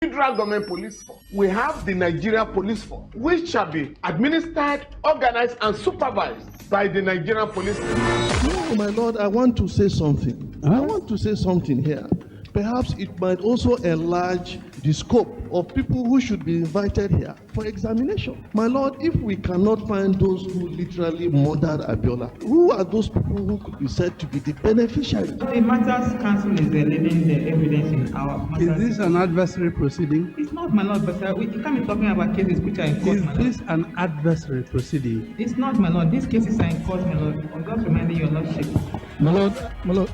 Federal government police force. We have the Nigeria police force, which shall be administered, organized, and supervised by the Nigerian police force. No, my lord, I want to say something. I want to say something here. Perhaps it might also enlarge the scope of people who should be invited here for examination. My lord, if we cannot find those who literally murdered Abiola, who are those people who could be said to be the beneficiaries? The matters council is leading the evidence in our matters. Is this an adversary proceeding? It's not, my lord, but we can't be talking about cases which are in court, my lord. Is this an adversary proceeding? It's not, my lord. These cases are in court, my lord. I'm just reminding your lordship. My lord,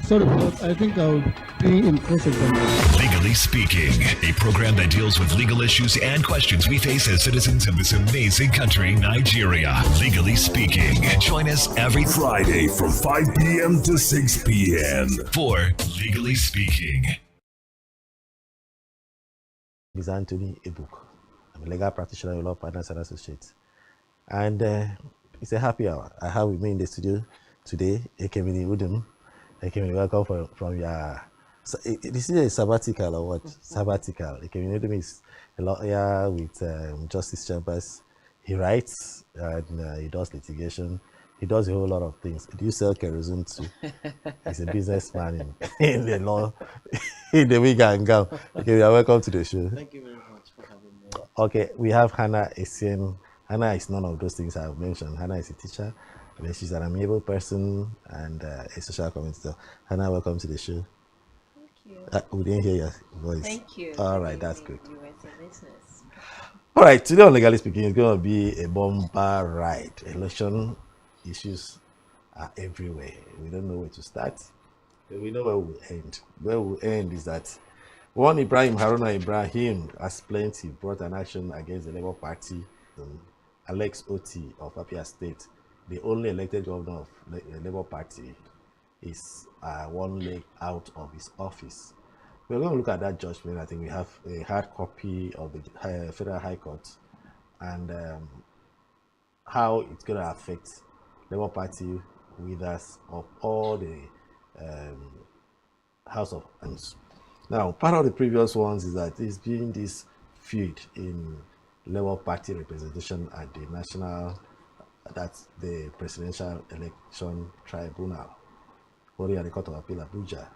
sorry, my lord, I think I'll be in cross-examination. Legally Speaking, a program that deals with legal issues and questions we face as citizens of this amazing country, Nigeria. Legally Speaking. Join us every Friday from 5 p.m. to 6 p.m. for Legally Speaking. Ms. Anthony Ebuk. I'm a legal practitioner, law partners and associates. And it's a happy hour. I have with me in the studio today, Ekemini Udum. Ekemini, welcome from your... this is a sabbatical or what? Sabbatical. Ekemini Udum is a lawyer with Justice Chambers. He writes and he does litigation. He does a whole lot of things. Do you sell kerosene too? He's a businessman in the law, in the wig and gown. Okay, you are welcome to the show. Thank you very much for having me. Okay, we have Hannah Essien. Hannah is none of those things I've mentioned. Hannah is a teacher. She's an amiable person and a social commentator. Hannah, welcome to the show. Thank you. We didn't hear your voice. Thank you. All right, that's good. You went to business. All right, today on Legally Speaking, it's going to be a bomber ride. Election issues are everywhere. We don't know where to start, but we know where we'll end. Where we'll end is that one Ibrahim Haruna Ibrahim has plenty brought an action against the Labour Party. Alex Oti of Apia State, the only elected governor of the Labour Party, is one leg out of his office. We're going to look at that judgment. I think we have a hard copy of the Federal High Court and how it's going to affect Labour Party leaders of all the House of Commons. Now, part of the previous ones is that there's been this feud in Labour Party representation at the national, that's the Presidential Election Tribunal, or at the Court of Appeal Abuja.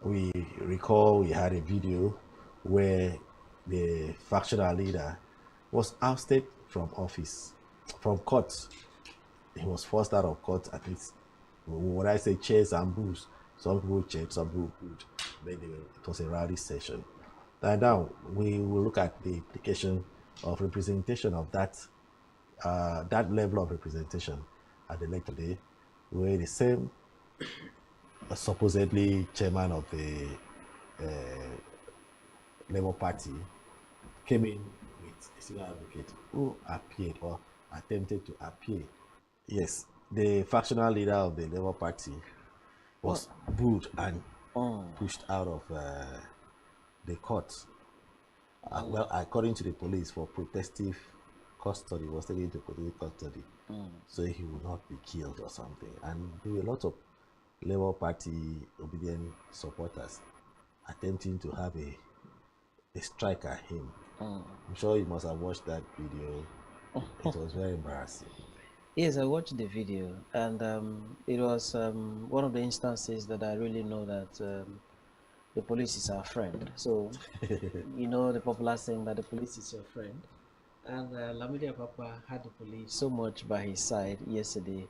We recall we had a video where the factional leader was ousted from office, from court. He was forced out of court, at least. When I say chairs and booze, some people cheered, some people booed. It was a rowdy session. And now we will look at the implication of representation of that level of representation at the leg today, where the same supposedly chairman of the Labour Party came in with a senior advocate who appeared or attempted to appear. Yes, the factional leader of the Labour Party was booed and pushed out of the court. Well, according to the police, for protective custody, was taken into protective custody, so he would not be killed or something. And there were a lot of Labour Party obedient supporters attempting to have a strike at him. I'm sure you must have watched that video. It was very embarrassing. Yes, I watched the video, and it was one of the instances that I really know that the police is our friend. So, you know the popular saying that the police is your friend. And Lamidi Papa had the police so much by his side yesterday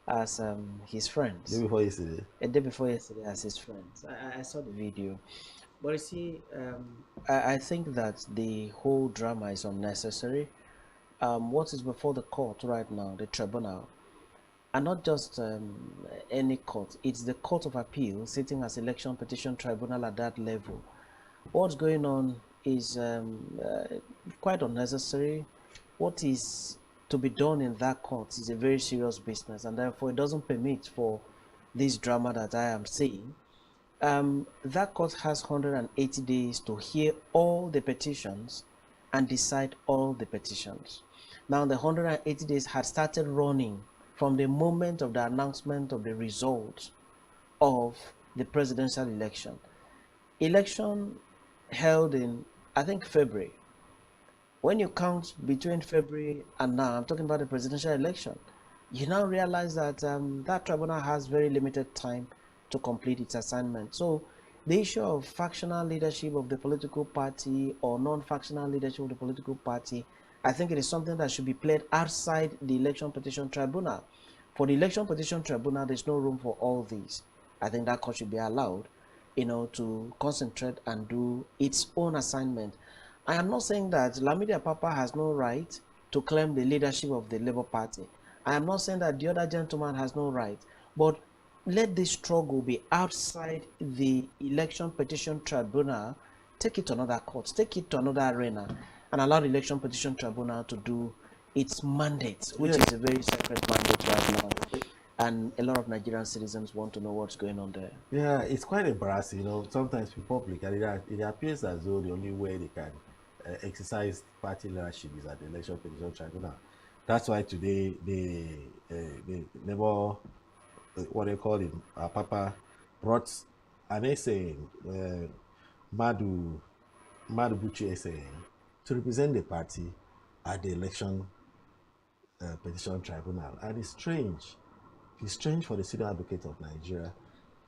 as his friends. Day before yesterday? A day before yesterday as his friends. I saw the video. But you see, I think that the whole drama is unnecessary. What is before the court right now, the tribunal, and not just any court, it's the Court of Appeal sitting as election petition tribunal at that level. What's going on is quite unnecessary. What is to be done in that court is a very serious business, and therefore it doesn't permit for this drama that I am seeing. That court has 180 days to hear all the petitions and decide all the petitions. Now the 180 days had started running from the moment of the announcement of the results of the presidential election. Election held in I think February. When you count between February and now, I'm talking about the presidential election, you now realize that that tribunal has very limited time to complete its assignment. So the issue of factional leadership of the political party or non-factional leadership of the political party, I think it is something that should be played outside the election petition tribunal. For the election petition tribunal, there's no room for all these. I think that court should be allowed, to concentrate and do its own assignment. I am not saying that Lamidi Papa has no right to claim the leadership of the Labour Party. I am not saying that the other gentleman has no right, but let this struggle be outside the election petition tribunal. Take it to another court, take it to another arena, and allow the election petition tribunal to do its mandate, which is a very sacred mandate right now. And a lot of Nigerian citizens want to know what's going on there. Yeah, it's quite embarrassing. Sometimes for public, and it appears as though the only way they can exercise party leadership is at the election petition tribunal. That's why today they never, what they call it, Papa brought an essay, Madu Buchi essay, to represent the party at the election petition tribunal. And it's strange for the senior advocate of Nigeria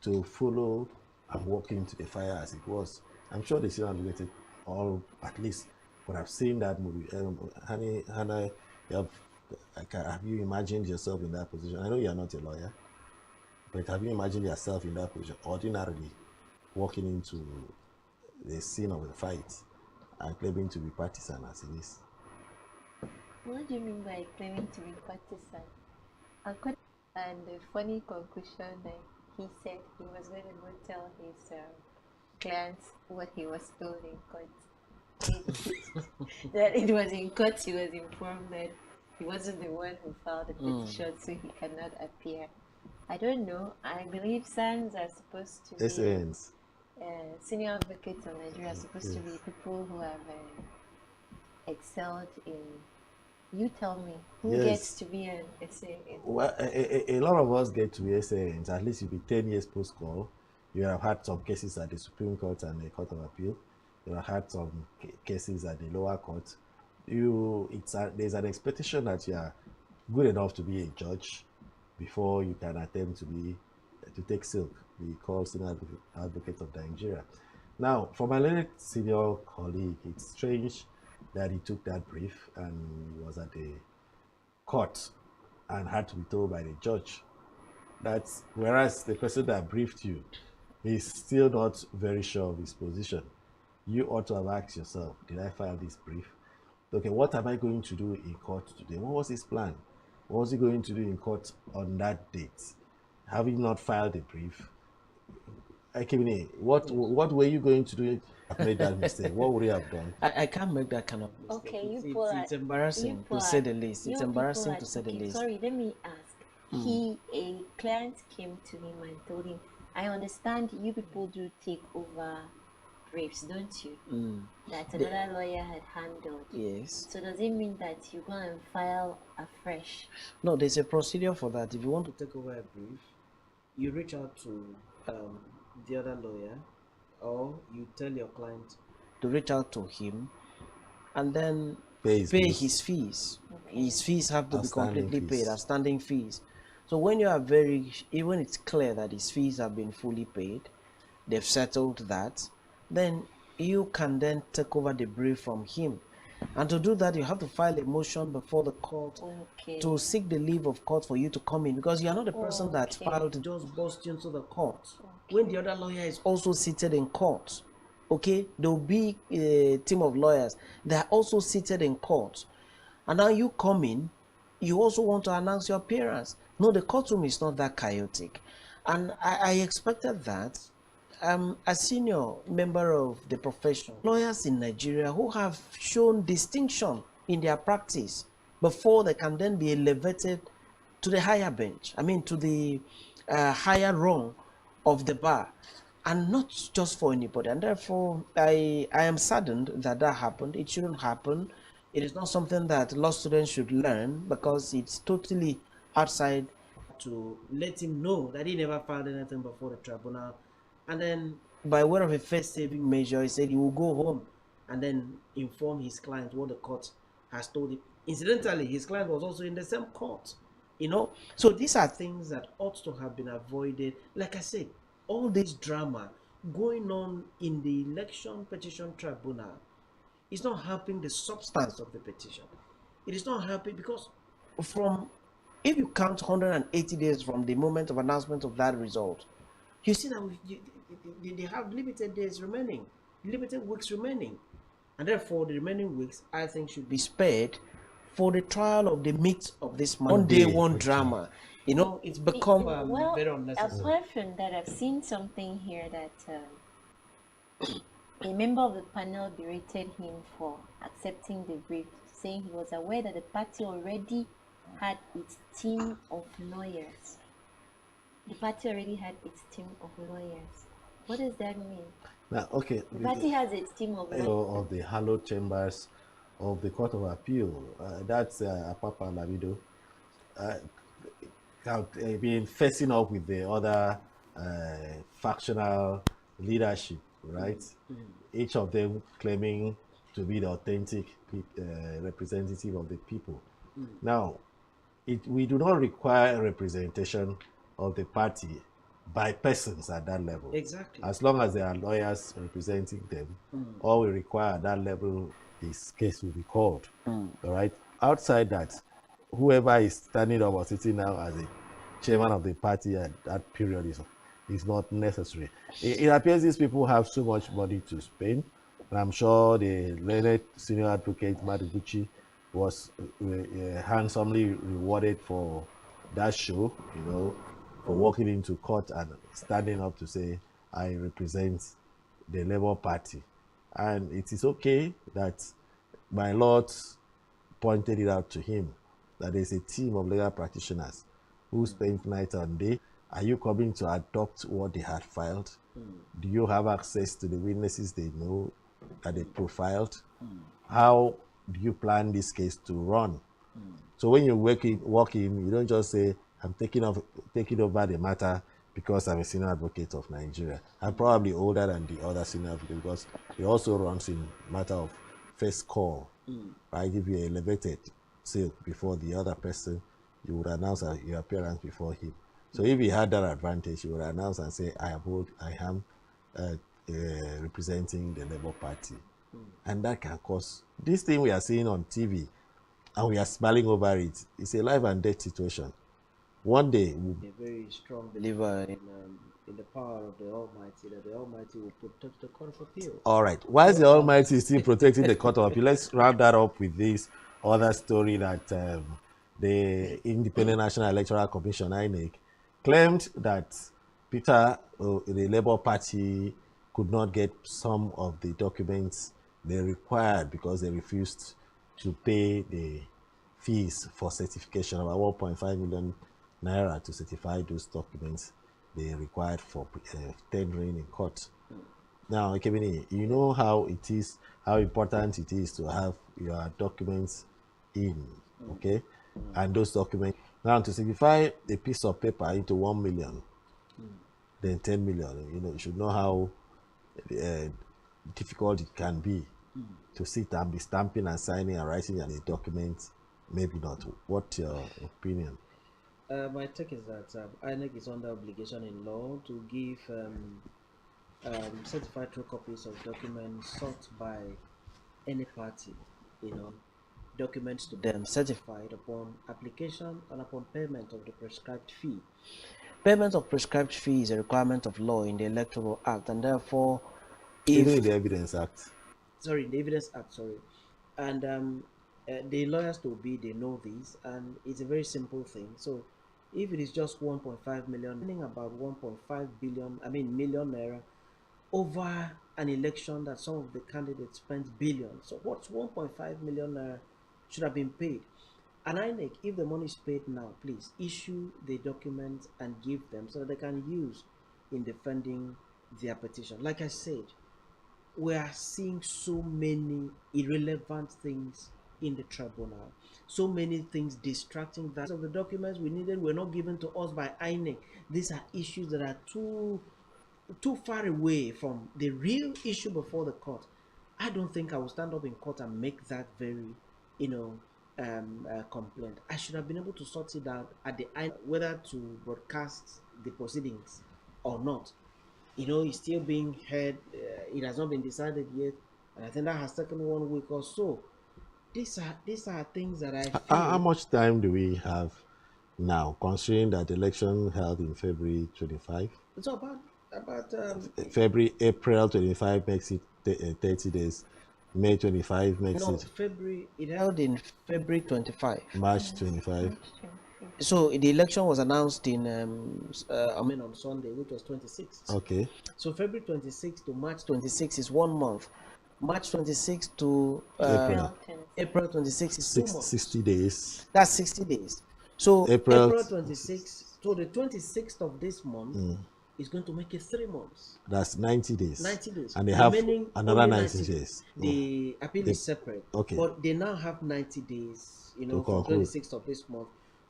to follow and walk into the fire as it was. I'm sure the senior advocate all at least would have seen that movie. Hannah, have you imagined yourself in that position? I know you're not a lawyer, but have you imagined yourself in that position, ordinarily walking into the scene of the fight and claiming to be partisan as it is? What do you mean by claiming to be partisan? And the funny conclusion that he said he was going to go tell his clients what he was told in court. That it was in court he was informed that he wasn't the one who filed the petition, so he cannot appear. I don't know. I believe SANs are supposed to be senior advocates of Nigeria are supposed to be people who have excelled in. You tell me, who gets to be an SA? Well, a lot of us get to be SANs. At least you'll be 10 years post-call. You have had some cases at the Supreme Court and the Court of Appeal. You have had some cases at the lower court. There's an expectation that you are good enough to be a judge before you can attempt to take silk, be called senior advocate of Nigeria. Now, for my late senior colleague, it's strange that he took that brief and he was at the court and had to be told by the judge that whereas the person that briefed you is still not very sure of his position, you ought to have asked yourself, did I file this brief? Okay, what am I going to do in court today? What was his plan? What was he going to do in court on that date? Having not filed a brief, what were you going to do? I've made that mistake. What would you have done? I can't make that kind of mistake. Okay, it's embarrassing to say the least. It's embarrassing to say the least. Sorry, let me ask. A client came to him and told him, I understand you people do take over briefs, don't you? That another lawyer had handled. Yes. So does it mean that you go and file afresh? No, there's a procedure for that. If you want to take over a brief, you reach out to the other lawyer, or you tell your client to reach out to him and then pay his fees. Okay. His fees have to be completely paid, outstanding fees. So when you are even it's clear that his fees have been fully paid, they've settled that, then you can then take over the brief from him. And to do that, you have to file a motion before the court to seek the leave of court for you to come in, because you are not the person that filed to just burst into the court. When the other lawyer is also seated in court, there will be a team of lawyers that are also seated in court. And now you come in, you also want to announce your appearance. No, the courtroom is not that chaotic. And I expected that. A senior member of the profession, lawyers in Nigeria who have shown distinction in their practice before they can then be elevated to the higher bench, to the higher rung of the bar, and not just for anybody. And therefore, I am saddened that happened. It shouldn't happen. It is not something that law students should learn, because it's totally outside to let him know that he never filed anything before the tribunal. And then, by way of a first saving measure, he said he will go home and then inform his client what the court has told him. Incidentally, his client was also in the same court, you know. So these are things that ought to have been avoided. Like I said, all this drama going on in the election petition tribunal is not helping the substance of the petition. It is not helping because from, if you count 180 days from the moment of announcement of that result, you see that they have limited days remaining, limited weeks remaining, and therefore the remaining weeks I think should be spared for the trial of the meat of this one day one drama. You know, it's become Well, very unnecessary. apart from that, I've seen something here that a member of the panel berated him for accepting the brief, saying he was aware that the party already had its team of lawyers. The party already had its team of lawyers. What does that mean? Now, okay. The party has its team of lawyers. Of the hallowed chambers of the Court of Appeal. That's Apapa Lavido. Been facing up with the other factional leadership, right? Each of them claiming to be the authentic representative of the people. Now, we do not require representation of the party by persons at that level. Exactly. As long as there are lawyers representing them, all we require at that level, this case will be called. All right. Outside that, whoever is standing up or sitting now as a chairman of the party at that period is not necessary. It appears these people have so much money to spend, and I'm sure the learned senior advocate Maduguchi was handsomely rewarded for that show, you know, for walking into court and standing up to say, I represent the Labour Party. And it is okay that my lord pointed it out to him that there's a team of legal practitioners who spent night and day. Are you coming to adopt what they had filed? Do you have access to the witnesses they know that they profiled? How do you plan this case to run? So when you walk in, you don't just say, I'm taking over the matter because I'm a senior advocate of Nigeria. I'm probably older than the other senior advocate because he also runs in matter of first call. Right? If you're elevated, say before the other person, you would announce your appearance before him. So if he had that advantage, he would announce and say, I am representing the Labour Party. And that can cause, this thing we are seeing on TV, and we are smiling over it, it's a life and death situation. One day, a very strong believer in the power of the Almighty, that the Almighty will protect the Court of Appeal. All right. Why is the Almighty still protecting the Court of Appeal? Let's round that up with this other story that the Independent National Electoral Commission, INEC, claimed that Peter, the Labour Party, could not get some of the documents they required because they refused to pay the fees for certification, about 1.5 million naira to certify those documents they required for tendering in court. Now, Kevin, you know how important it is to have your documents in, okay? And those documents, now to certify a piece of paper into 1 million, then 10 million, you know, you should know how difficult it can be to sit and be stamping and signing and writing a document. Maybe not. What's your opinion? My take is that INEC is under obligation in law to give certified true copies of documents sought by any party, you know, documents to them certified upon application and upon payment of the prescribed fee. Payment of prescribed fee is a requirement of law in the Electoral Act, and therefore, even in the Evidence Act. Sorry, the Evidence Act, sorry. And the lawyers to be, they know this, and it's a very simple thing. So if it is just 1.5 million, meaning about 1.5 billion, million naira over an election that some of the candidates spent billions. So what's 1.5 million naira should have been paid? And INEC, if the money is paid now, please issue the documents and give them so that they can use in defending their petition. Like I said, we are seeing so many irrelevant things in the tribunal, so many things distracting that of the documents we needed were not given to us by INEC. These are issues that are too far away from the real issue before the court. I don't think I will stand up in court and make that very, complaint. I should have been able to sort it out at the end whether to broadcast the proceedings or not. It's still being heard. It has not been decided yet, and I think that has taken 1 week or so. These are things that I feel. How much time do we have now, considering that the election held in February 25? It's about April 25 makes it 30 days. May 25 makes no, it February. It held in February 25. March 25. So the election was announced on Sunday, which was 26th. Okay. So February 26th to March 26th is 1 month. March 26th to April 26th is 2 months. 60 days. That's 60 days. So April 26th. So the 26th of this month is going to make it 3 months. That's 90 days. 90 days. And they have Remaining another 90 days. The appeal is separate. Okay. But they now have 90 days, from conclude. 26th of this month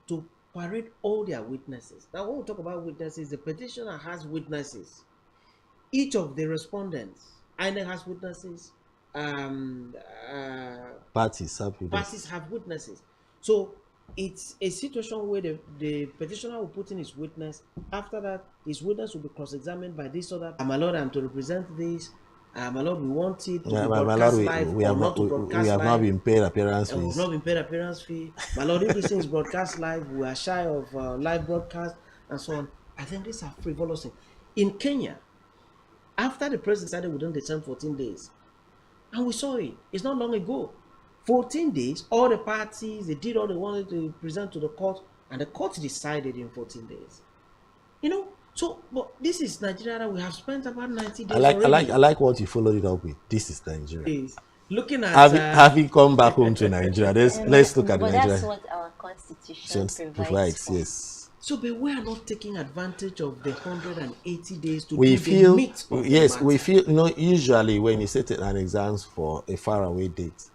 to parade all their witnesses. Now, when we talk about witnesses, the petitioner has witnesses. Each of the respondents, INEC has witnesses. Parties have witnesses. Parties have witnesses. So it's a situation where the petitioner will put in his witness. After that, his witness will be cross-examined by this other. My Lord, I'm to represent this. My Lord, we want it to be broadcast live we have not been paid appearance fees. We have not been paid appearance fee. My Lord, if this thing is broadcast live, we are shy of live broadcast and so on. I think these are frivolous things. In Kenya, after the president decided within the term 14 days, and we saw it, it's not long ago. 14 days, all the parties, they did all they wanted to present to the court, and the court decided in 14 days. So, but this is Nigeria that we have spent about 90 days. I like what you followed it up with. This is Nigeria. Looking at having come back home to Nigeria, let's look at but Nigeria. That's what our constitution provides for. Yes. So, but we are not taking advantage of the 180 days to we do feel the meat of the matter. We feel usually when you set an exams for a faraway date,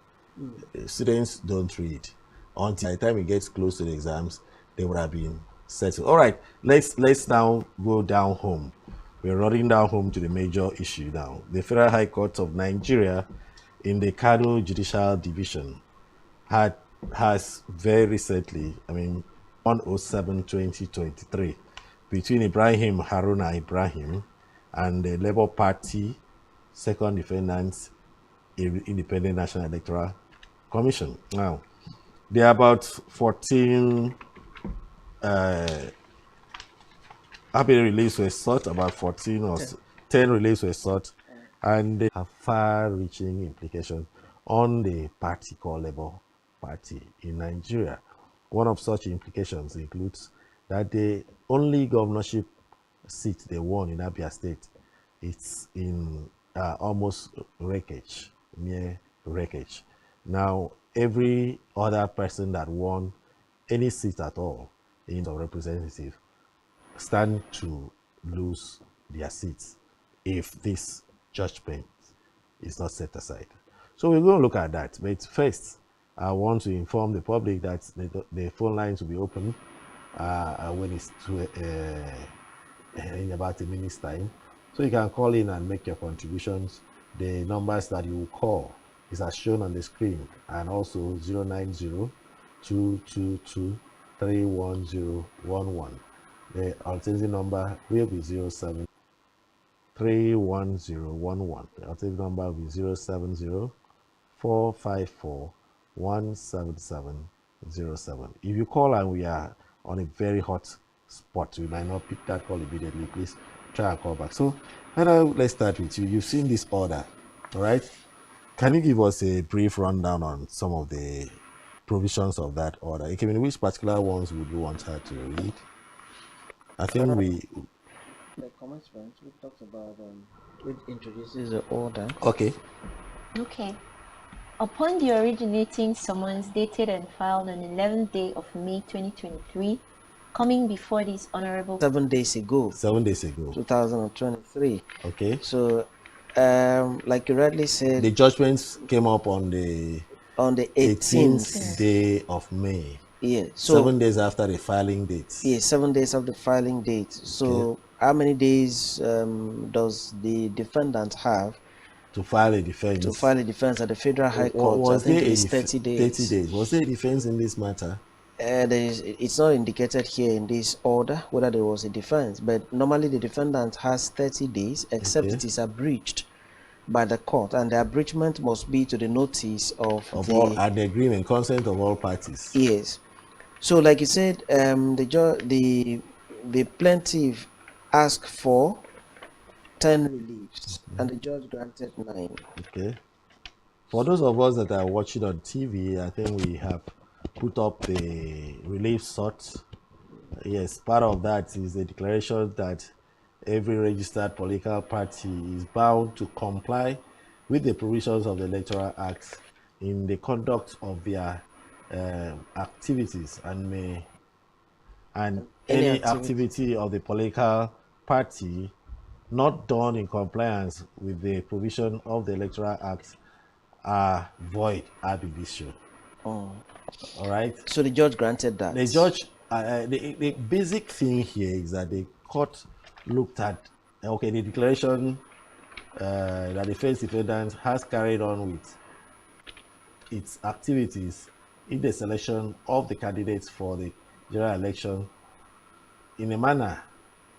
students don't read until by the time it gets close to the exams. They would have been settled. All right, let's now go down home. We're running down home to the major issue now. The Federal High Court of Nigeria in the Kano Judicial Division has very recently, 107/2023, between Ibrahim Haruna Ibrahim and the Labour Party second defendants, Independent National Electoral Commission. Now, there are about 14 happy reliefs were sought, about 14 or 10 reliefs were sought, and they have far-reaching implications on the party called Labour Party in Nigeria. One of such implications includes that the only governorship seat they won in Abia State, it's in almost wreckage, near wreckage. Now, every other person that won any seat at all in the representative stand to lose their seats if this judgment is not set aside. So we're going to look at that. But first, I want to inform the public that the phone lines will be open when it's in about a minute's time. So you can call in and make your contributions. The numbers that you will call is as shown on the screen, and also 090-222-31011. The alternative number will be 07-31011. The alternative number will be 070-454-17707. If you call and we are on a very hot spot, we might not pick that call immediately. Please try and call back. So let's start with you. You've seen this order, all right? Can you give us a brief rundown on some of the provisions of that order? Which particular ones would you want her to read? I think the commencement we talked about which introduces the order. Okay. Upon the originating summons dated and filed on the 11th day of May 2023, coming before this honorable 7 days ago. 2023. Okay. So, like you rightly said, the judgments came up on the 18th day of May. Yeah. So 7 days after the filing date. Yeah, 7 days after the filing date. So how many days does the defendant have to file a defense. To file a defense at the Federal High Court. Was I think there it's 30 days. 30 days. Was there a defense in this matter? It's not indicated here in this order whether there was a defense, but normally the defendant has 30 days except it is abridged by the court, and the abridgment must be to the notice of all, and the agreement, consent of all parties. Yes. So, like you said, the plaintiff asked for 10 reliefs, and the judge granted 9. Okay. For those of us that are watching on TV, I think we have put up the relief sought. Yes, part of that is the declaration that every registered political party is bound to comply with the provisions of the Electoral Act in the conduct of their activities, and any activity of the political party not done in compliance with the provision of the Electoral Act are void ab initio. Oh. All right. So the judge granted that. The judge, the basic thing here is that the court looked at the declaration that the first defendant has carried on with its activities in the selection of the candidates for the general election in a manner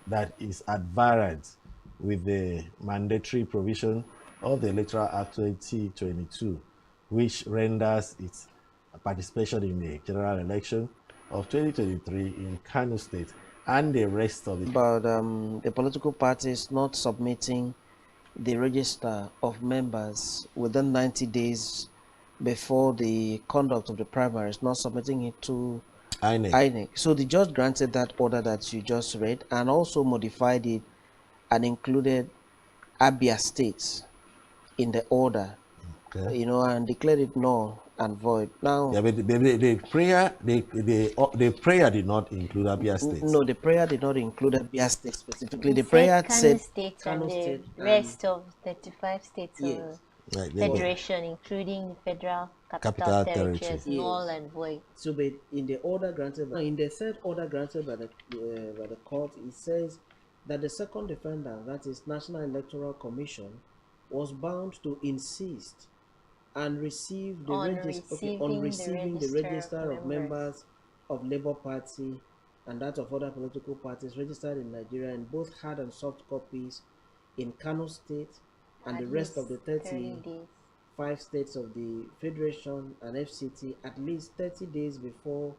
that is at variance with the mandatory provision of the Electoral Act 2022, which renders its participation in the general election of 2023 in Kano State and the rest of it. About the political parties not submitting the register of members within 90 days before the conduct of the primaries, not submitting it to INEC. So the judge granted that order that you just read and also modified it and included Abia State in the order, and declared it null and void. Now, but the prayer did not include Abia State. No, the prayer did not include Abia State specifically. The prayer said Kano State and the rest of 35 states of federation, including the federal capital territories, null and void. So, but in the order granted, in the third order granted by the court, it says that the second defendant, that is National Electoral Commission, was bound to insist and receive the receiving the register of members of Labour Party and that of other political parties registered in Nigeria in both hard and soft copies in Kano State and the rest of the 35 states of the Federation and FCT at least 30 days before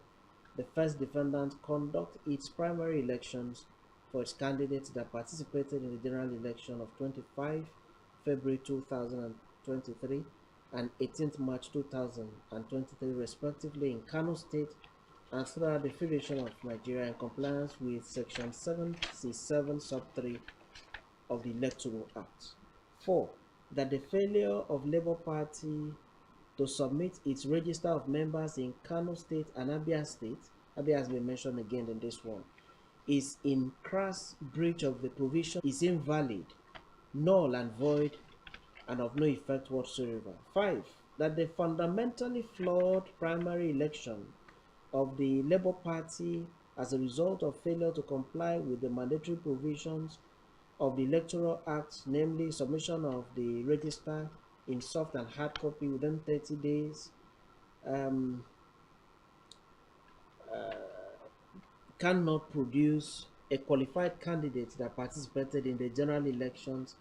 the first defendant conduct its primary elections for its candidates that participated in the general election of 25 February 2023 and 18th March 2023 respectively in Kano State and throughout the Federation of Nigeria in compliance with Section 7C7 Sub 3 of the Electoral Act. 4. That the failure of Labour Party to submit its register of members in Kano State and Abia State, Abia has been mentioned again in this one, is in crass breach of the provision, is invalid, null and void, and of no effect whatsoever. 5. That the fundamentally flawed primary election of the Labour Party as a result of failure to comply with the mandatory provisions of the Electoral Act, namely submission of the register in soft and hard copy within 30 days, cannot produce a qualified candidate that participated in the general elections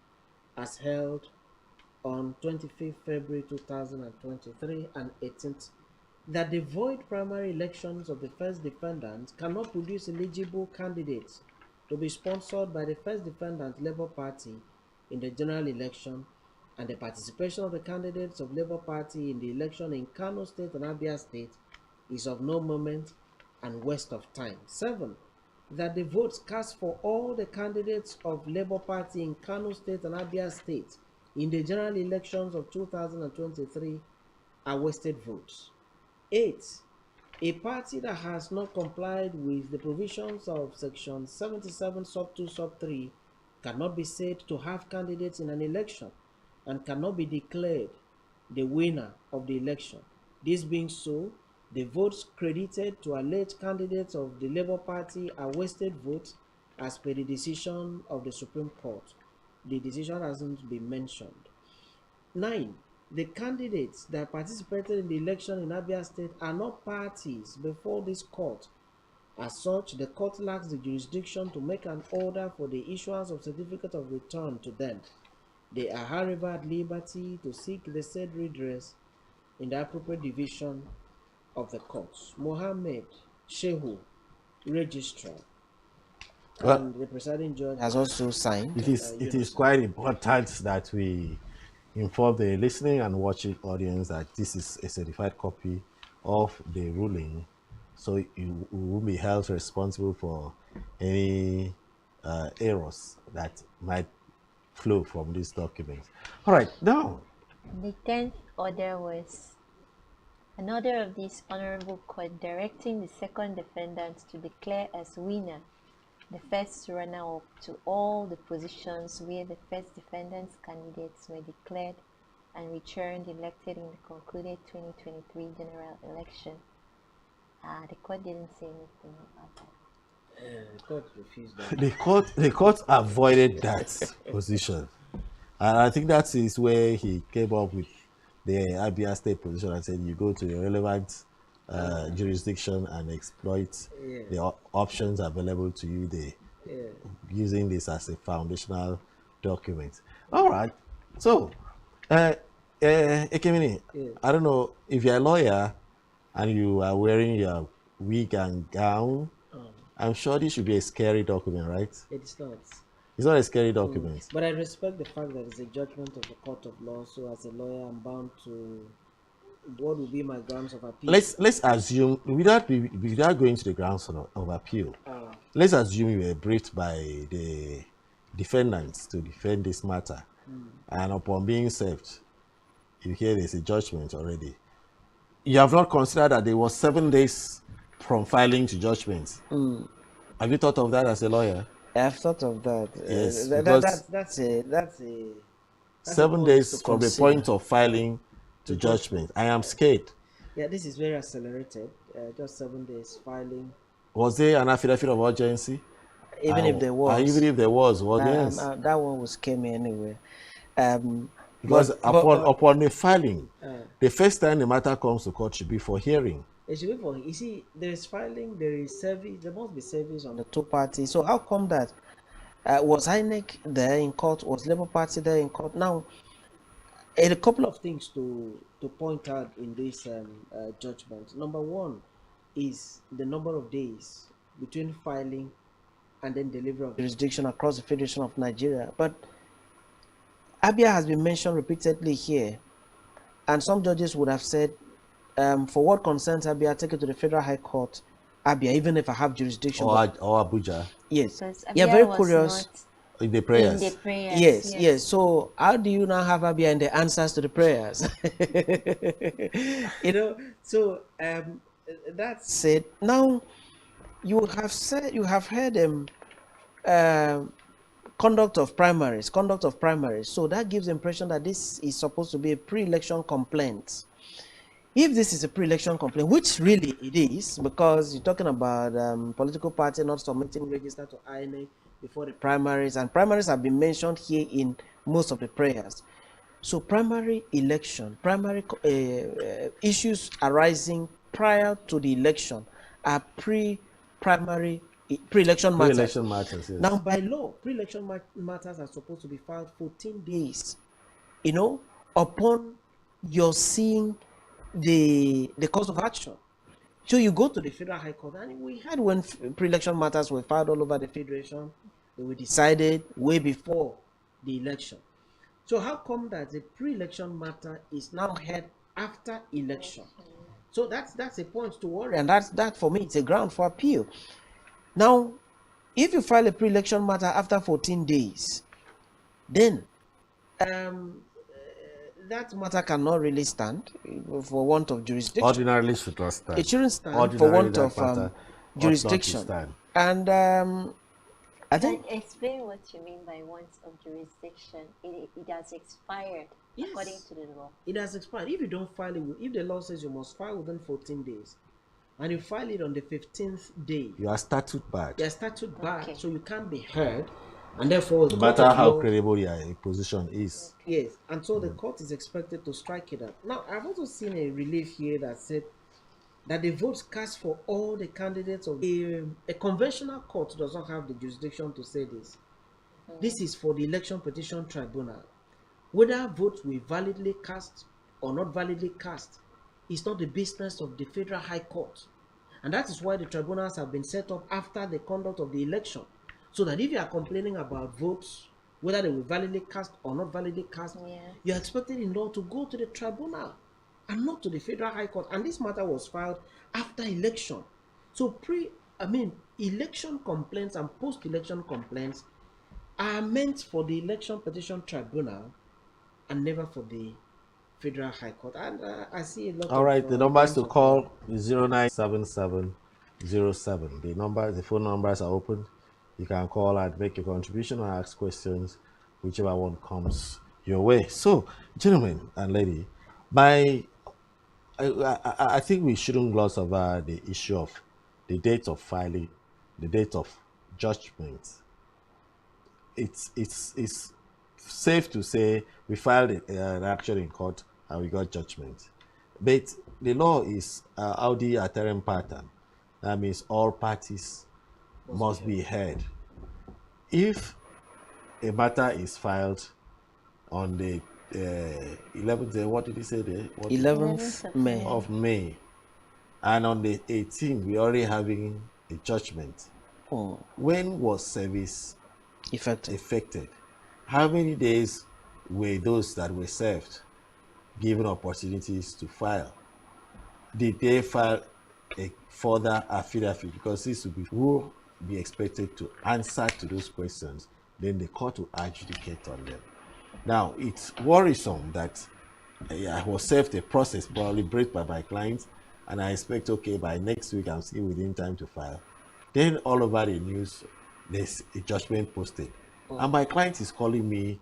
as held on 25th February 2023 and 18th, that the void primary elections of the first defendant cannot produce eligible candidates to be sponsored by the first defendant Labour Party in the general election, and the participation of the candidates of Labour Party in the election in Kano State and Abia State is of no moment and waste of time. 7. That the votes cast for all the candidates of Labour Party in Kano State and Abia State in the general elections of 2023 are wasted votes. 8. A party that has not complied with the provisions of Section 77 Sub 2 Sub 3 cannot be said to have candidates in an election and cannot be declared the winner of the election. This being so, the votes credited to alleged candidates of the Labour Party are wasted votes as per the decision of the Supreme Court. The decision hasn't been mentioned. 9. The candidates that participated in the election in Abia State are not parties before this court. As such, the court lacks the jurisdiction to make an order for the issuance of certificate of return to them. They are, however, at liberty to seek the said redress in the appropriate division of the courts. Mohammed Shehu, Registrar, and the presiding judge has also signed. It is quite important that we inform the listening and watching audience that this is a certified copy of the ruling, so you will be held responsible for any errors that might flow from these documents. All right, now. The 10th order was an order of this honorable court directing the second defendant to declare as winner the first runner-up to all the positions where the first defendant's candidates were declared and returned elected in the concluded 2023 general election. The court didn't say anything about that. The court refused that. The court avoided that position, and I think that is where he came up with the Abia State position and said you go to the relevant jurisdiction and exploit the options available to you there, using this as a foundational document. All right, so Ekemini, I don't know if you're a lawyer and you are wearing your wig and gown. I'm sure this should be a scary document, right? It's not. It's not a scary document. But I respect the fact that it's a judgment of the court of law. So as a lawyer, I'm bound to what will be my grounds of appeal. Let's assume, without going to the grounds of appeal, let's assume you were briefed by the defendants to defend this matter, and upon being served, you hear there's a judgment already. You have not considered that there was 7 days from filing to judgment. Have you thought of that as a lawyer? I've thought of that. Yes, that's a 7 days from the point of filing to judgment. I am scared. Yeah, this is very accelerated. Just 7 days filing. Was there an affidavit of urgency? Even if there was. Even if there was, yes. That one was came anyway. Because upon the filing, the first time the matter comes to court should be for hearing. It should be for, you see, there is filing, there is service, there must be service on the two parties. So how come that? Was INEC there in court? Was Labour Party there in court? Now, a couple of things to point out in this judgment. Number one is the number of days between filing and then delivery of jurisdiction across the Federation of Nigeria. But Abia has been mentioned repeatedly here, and some judges would have said, for what concerns Abia, take it to the Federal High Court, Abia, even if I have jurisdiction. Or Abuja. Yes. Yeah, very curious. In the prayers. In the prayers. Yes. So how do you now have Abia in the answers to the prayers? So that's it. Now you have heard conduct of primaries. So that gives the impression that this is supposed to be a pre-election complaint. If this is a pre-election complaint, which really it is, because you're talking about political party not submitting register to INEC before the primaries, and primaries have been mentioned here in most of the prayers. So primary election, issues arising prior to the election are pre-election matters. Pre-election matters, yes. Now, by law, pre-election matters are supposed to be filed 14 days, upon your seeing the course of action. So you go to the Federal High Court, and we had when pre-election matters were filed all over the Federation, they were decided way before the election. So how come that the pre-election matter is now heard after election? So that's a point to worry, and that for me, it's a ground for appeal. Now, if you file a pre-election matter after 14 days, then that matter cannot really stand for want of jurisdiction. Ordinarily should not stand. It shouldn't stand for want of jurisdiction. And I think... Explain what you mean by want of jurisdiction. It has expired, yes, according to the law. It has expired. If you don't file it, if the law says you must file within 14 days, and you file it on the 15th day, you are statute barred. You are statute barred, so you can't be heard And therefore, No a court matter of how law, credible your position is. yes, and so the court is expected to strike it out. Now, I've also seen a relief here that said that the votes cast for all the candidates of a conventional court does not have the jurisdiction to say this. This is for the election petition tribunal. Whether votes were validly cast or not validly cast is not the business of the Federal High Court. And that is why the tribunals have been set up after the conduct of the election. So that if you are complaining about votes, whether they were validly cast or not validly cast, you are expected in law to go to the tribunal and not to the Federal High Court. And this matter was filed after election. So election complaints and post-election complaints are meant for the election petition tribunal and never for the Federal High Court. And I see a lot All right, the numbers to call is 097707. The phone numbers are open. You can call and make your contribution or ask questions, whichever one comes your way. So, gentlemen and lady, I think we shouldn't gloss over the issue of the date of filing, the date of judgment. It's safe to say we filed an action in court and we got judgment. But the law is Audi Aterem pattern. That means all parties must be heard. If a matter is filed on the 11th day, what did he say there? 11th May. Of May, and on the 18th we already having a judgment. When was service effected? How many days were those that were served given opportunities to file? Did they file a further affidavit? Because this will be expected to answer to those questions. Then the court will adjudicate on them. Now, it's worrisome that I was served a process probably briefed by my clients, and I expect, okay, by next week I'm still within time to file. Then all over the news, there's a judgment posted. And my client is calling me,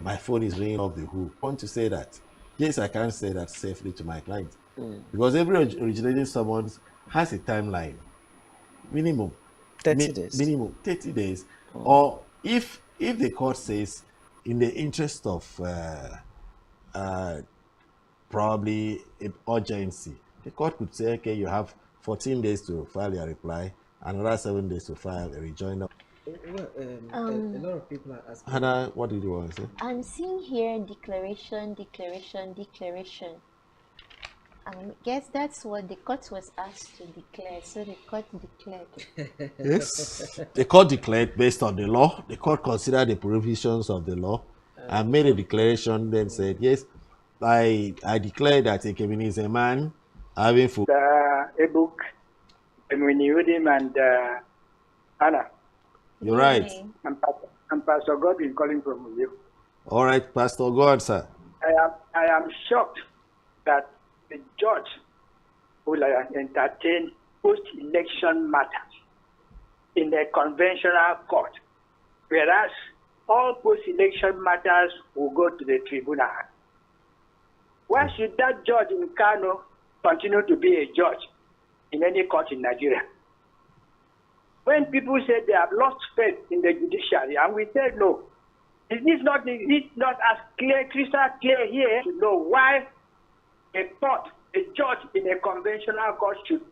my phone is ringing off the hook. I want to say that, yes, I can't say that safely to my client. Because every originating summons has a timeline. Minimum 30 days. Minimum 30 days. Or if the court says, in the interest of probably urgency, the court could say, okay, you have 14 days to file your reply, another 7 days to file a rejoinder. A lot of people are asking. Hannah, what did you want to say? I'm seeing here declaration. I guess that's what the court was asked to declare. So the court declared. Yes, the court declared based on the law. The court considered the provisions of the law and made a declaration. Then said, yes, I declare that Ekemini is a man having full. A book, Emuniudim and Anna. You're right. I'm Pastor Godwin calling from you. All right, Pastor, go on, sir. I am shocked that the judge will entertain post-election matters in a conventional court, whereas all post-election matters will go to the tribunal. Why should that judge in Kano continue to be a judge in any court in Nigeria? When people say they have lost faith in the judiciary, and we say no, it is not as clear, crystal clear here to know why a judge in a conventional court should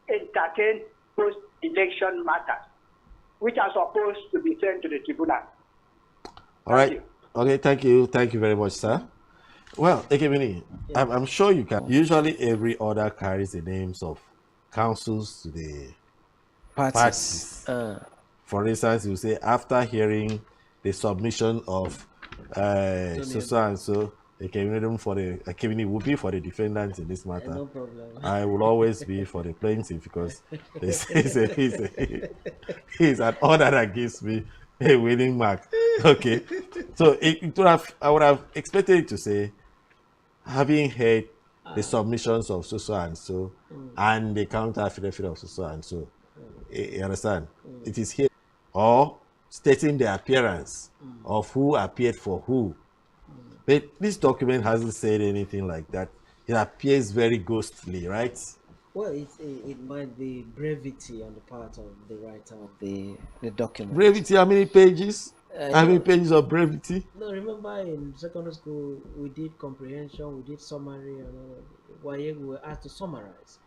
entertain post-election matters, which are supposed to be sent to the tribunal. All right. Okay, thank you. Thank you very much, sir. Well, Ekemini, I'm sure you can. Usually every order carries the names of counsels to the parties. For instance, you say after hearing the submission of so and so, Ekemini will be for the defendant in this matter. No problem. I will always be for the plaintiff because he's an order that gives me a winning mark. Okay, so I would have expected it to say, having heard the submissions of so and so and the counter affidavit of so and so. You understand? It is here, or stating the appearance of who appeared for who. But this document hasn't said anything like that. It appears very ghostly, right? Well, it might be brevity on the part of the writer of the document. Brevity, how many pages? Having pages of brevity. No, remember in secondary school we did comprehension, we did summary, and why we were asked to summarize.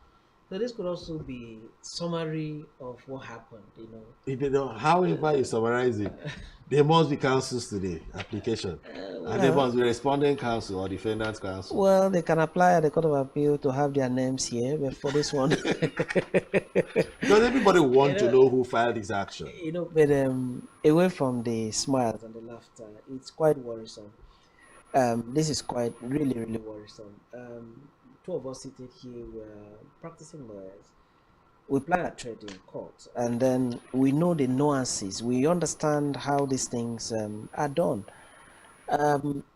So this could also be summary of what happened, If you know, however you summarize it, there must be counsels to the application. And there must be respondent counsel or defendant counsel. Well, they can apply at the Court of Appeal to have their names here, but for this one, because everybody wants to know who filed this action. But away from the smiles and the laughter, it's quite worrisome. This is quite really, really worrisome. Two of us seated here were practicing lawyers. We ply our trade in court, and then we know the nuances. We understand how these things are done.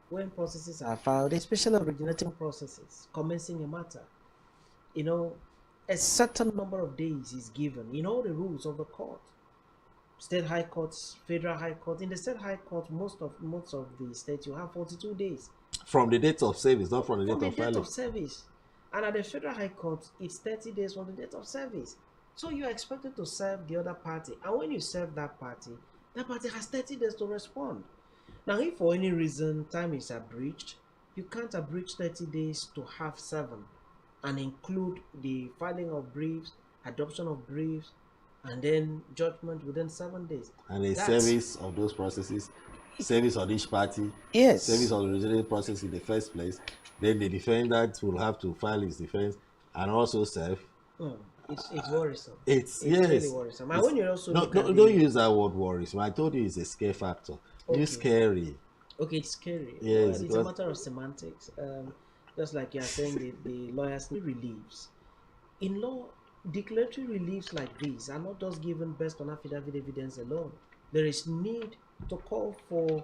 When processes are filed, especially originating processes, commencing a matter, a certain number of days is given in all the rules of the court. State high courts, federal high court. In the state high court, most of the states, you have 42 days. From the date of service, not from the date of filing. From the date of service. And at the federal high court, it's 30 days from the date of service. So you are expected to serve the other party. And when you serve that party has 30 days to respond. Now, if for any reason time is abridged, you can't abridge 30 days to have 7 and include the filing of briefs, adoption of briefs, and then judgment within 7 days. And a service of those processes, service on each party, yes, service on the originating process in the first place. Then the defendant will have to file his defense and also serve. It's worrisome. It's really worrisome. And when you also don't use that word worrisome. I told you it's a scare factor. Okay. It's scary. Okay, it's scary. Yes, it's a matter of semantics. Just like you are saying, the lawyers need reliefs. In law, declaratory reliefs like these are not just given based on affidavit evidence alone. There is need to call for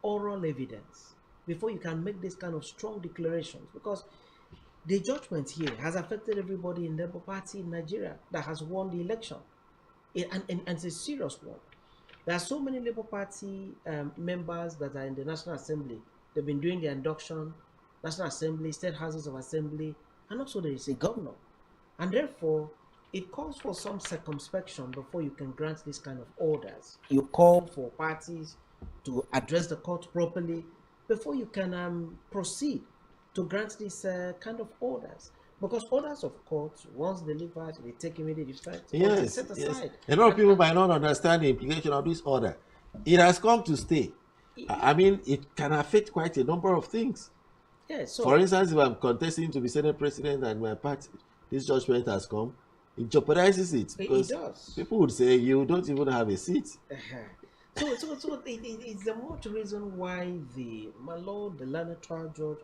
oral evidence before you can make this kind of strong declarations, because the judgment here has affected everybody in the Labour Party in Nigeria that has won the election, and it's a serious one. There are so many Labour Party members that are in the National Assembly. They've been doing the induction, National Assembly, State Houses of Assembly, and also there is a governor. And therefore, it calls for some circumspection before you can grant this kind of orders. You call for parties to address the court properly before you can proceed to grant these kind of orders. Because orders of court, once delivered, they take immediate effect. Yes, set aside. A lot of people might not understand the implication of this order. It has come to stay. I mean, it can affect quite a number of things. Yes. So, for instance, if I'm contesting to be Senate President and my party, this judgment has come, it jeopardizes it. Because it does. People would say you don't even have a seat. So it's the much reason why my lord, the learned trial judge,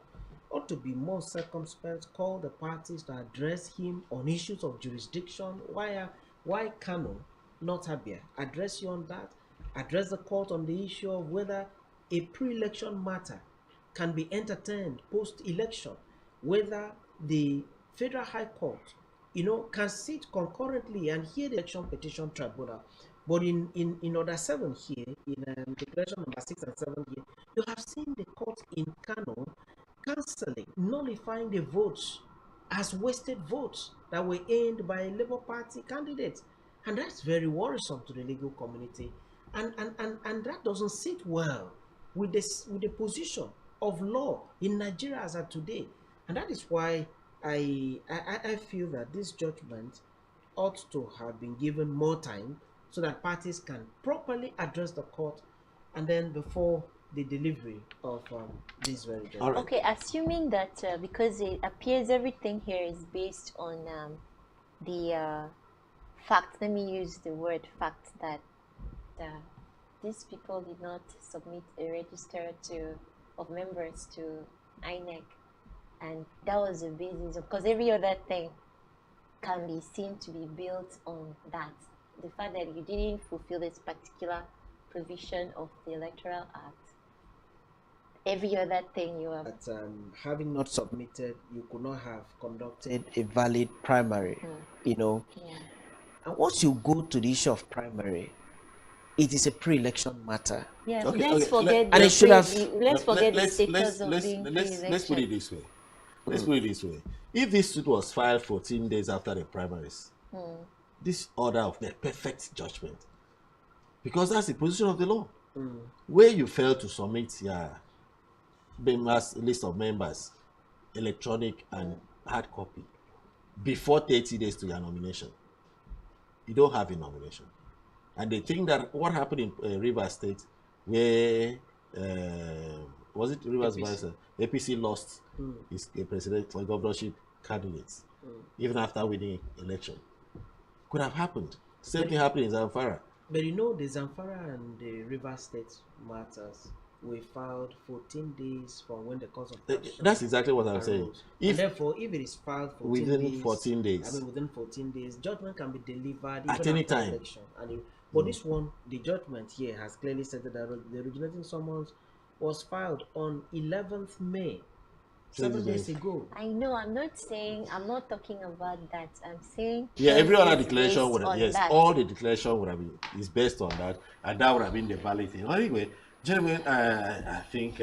ought to be more circumspect, call the parties to address him on issues of jurisdiction. Why Kano, not Abia? Address you on that. Address the court on the issue of whether a pre-election matter can be entertained post-election, whether the Federal High Court, can sit concurrently and hear the election petition tribunal. But in order 7 here, in declaration number 6 and 7 here, you have seen the court in Kano cancelling, nullifying the votes as wasted votes that were earned by a Labour Party candidate. And that's very worrisome to the legal community. And that doesn't sit well with the position of law in Nigeria as of today. And that is why I feel that this judgment ought to have been given more time so that parties can properly address the court, and then before the delivery of this very judgment. Right. Okay, assuming that because it appears everything here is based on the fact, let me use the word fact, that these people did not submit a register of members to INEC, and that was the basis, because every other thing can be seen to be built on that. The fact that you didn't fulfill this particular provision of the Electoral Act, every other thing you have. But having not submitted, you could not have conducted a valid primary, Yeah. And once you go to the issue of primary, it is a pre-election matter. Yeah, let's forget the status of being pre-election. Let's put it this way. Let's put it this way. If this suit was filed 14 days after the primaries, this order of the perfect judgment, because that's the position of the law. where you fail to submit your members list of members, electronic and hard copy, before 30 days to your nomination, you don't have a nomination. And they think that what happened in Rivers State, where was it Rivers APC, APC lost his president or governorship candidates even after winning election, could have happened. Same thing happened in Zamfara. But you know, the Zamfara and the Rivers State matters we filed 14 days from when the cause of action. That's exactly what I'm saying. And therefore, if it is filed 14 within 14 days, I mean within 14 days, judgment can be delivered at any time. Election. And but this one, the judgment here has clearly said that the originating summons was filed on 11th May. 7 days ago. I know. I'm not talking about that. I'm saying. Yeah, every other declaration would have, yes, all the declaration would have been is based on that, and that would have been the valid thing. Anyway, gentlemen, I think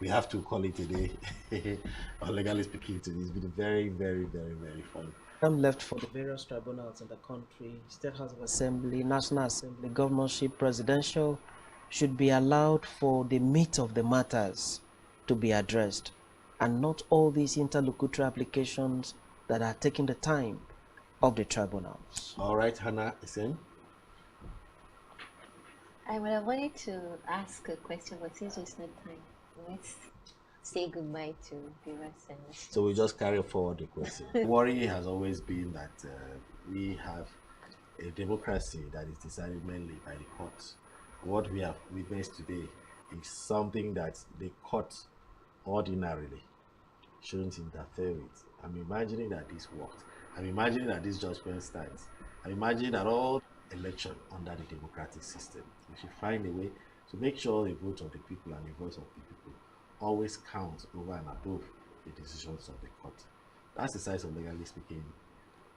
we have to call it a day. On legally speaking, today it's been very, very, very, very fun. I'm left for the various tribunals in the country, State House of Assembly, National Assembly, governorship, presidential, should be allowed for the meat of the matters to be addressed, and not all these interlocutory applications that are taking the time of the tribunals. All right, Hannah Isen. I would have wanted to ask a question, but since it's not time, let's say goodbye to viewers and listeners. So we just carry forward the question. The worry has always been that we have a democracy that is decided mainly by the courts. What we have witnessed today is something that the court ordinarily shouldn't interfere with. I'm imagining that this worked. I'm imagining that this judgment stands. I'm imagining that all election under the democratic system, we should find a way to make sure the vote of the people and the voice of the people always counts over and above the decisions of the court. That's the size of legally speaking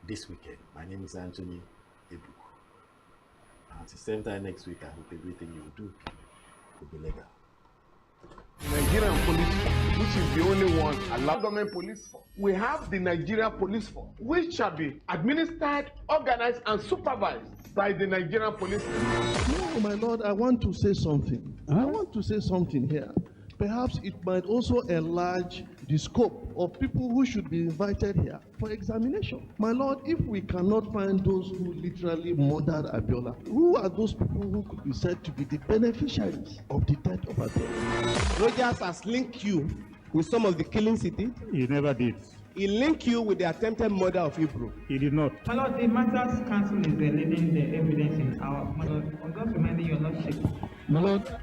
this weekend. My name is Anthony Ebuku. At the same time next week, I hope everything you do will be legal. Nigerian police force, which is the only one allowed government police force. We have the Nigerian police force, which shall be administered, organized, and supervised by the Nigerian police force. No, my lord, I want to say something. I want to say something here. Perhaps it might also enlarge the scope of people who should be invited here for examination. My lord, if we cannot find those who literally murdered Abiola, who are those people who could be said to be the beneficiaries of the death of Abiola? Rogers has linked you with some of the killings he did. He never did. He linked you with the attempted murder of Hebrew. He did not. My lord, the matters council is leading the evidence in our. My lord, I'm just reminding you, Lordship. My lord,